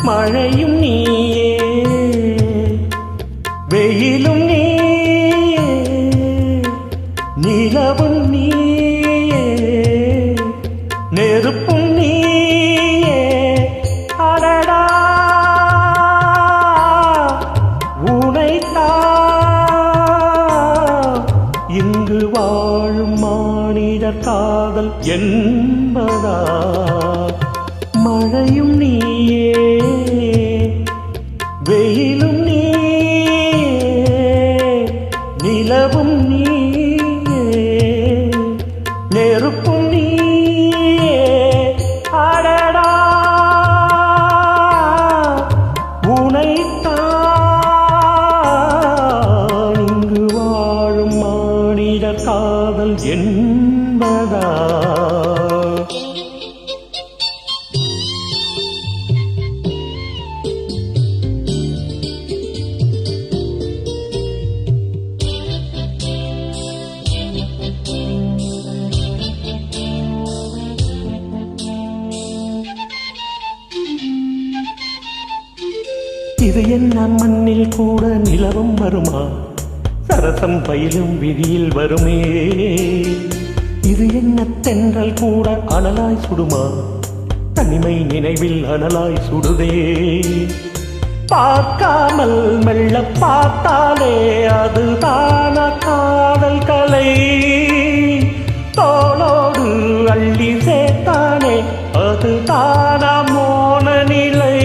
மழையும் நீயே, வெயிலும் நீயே, நிலவும் நீயே, நெருப்பும் நீயே. அடடா உனைத்தா இங்கு வாழும் மானிடர் காதல் என்பதா? மழையும் நீயே, வெயிலும் நீயே, நிலவும் நீயே, நெருப்பும் நீயே. அடடா உனைத்தான் இங்கு வாழும் மானிடர் காதல் என்பதா? இது என்ன மண்ணில் கூட நிலவும் வருமா? சரசம் பயிலும் விதியில் வருமே. இது என்ன தென்றல் கூட அனலாய் சுடுமா? தனிமை நினைவில் அனலாய் சுடுதே. பார்க்காமல் மெல்ல பார்த்தாலே அதுதான காதல் கலை. தோளோடு அள்ளி சேர்த்தானே அதுதான மோன நிலை.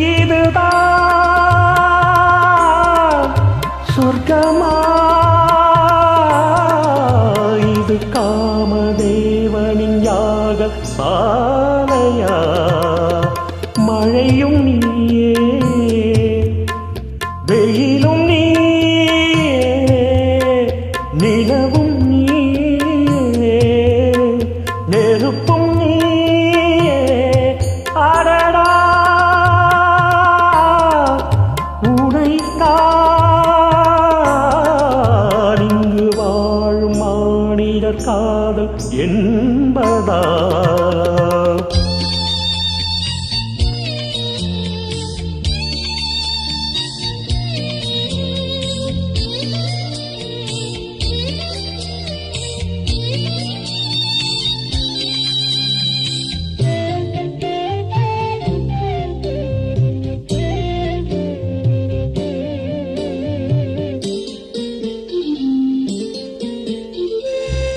இதுதான் சொர்க்கமா? இது காமதேவனின் யாக சாலையா? மழையும் நீயே, வெயிலும் நீயே, நிலவும் நீயே, நெருப்பும் நீயே. அடடா உனைத்தான் இங்கு வாழும் மானிடர் காதல் என்பதா?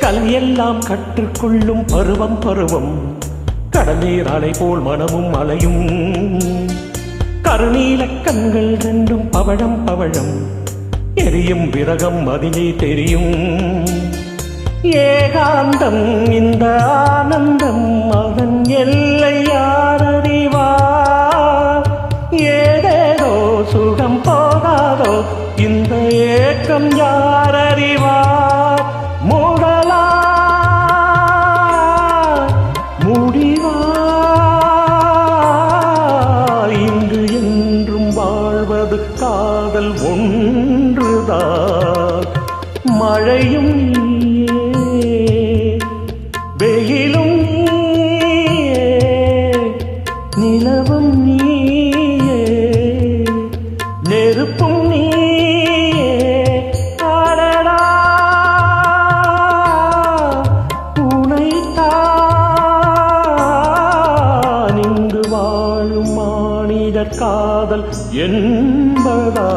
கலையெல்லாம் கற்றுக்கொள்ளும் பருவம் பருவம். கடநீர் அலை போல் மனமும் அலையும். கருநீல கண்கள் ரெண்டும் பவழம் பவழம். எரியும் விரகம் அதிலே தெரியும். ஏகாந்தம் இந்த ஆனந்தம் அதன் எல்லை யார் அறிவார்? ஏதேதோ சுகம் போகாதோ இந்த ஏக்கம் யார் அறிவார்? மூடலா முடிவா இன்று என்றும் வாழ்வது காதல் ஒன்றுதான். மழையும் நீயே, வெயிலும் நீயே, நிலவும் நீயே, நெருப்பும் நீயே. அடடா உனைத்தான் இங்கு வாழும் மானிடர் காதல் என்பதா?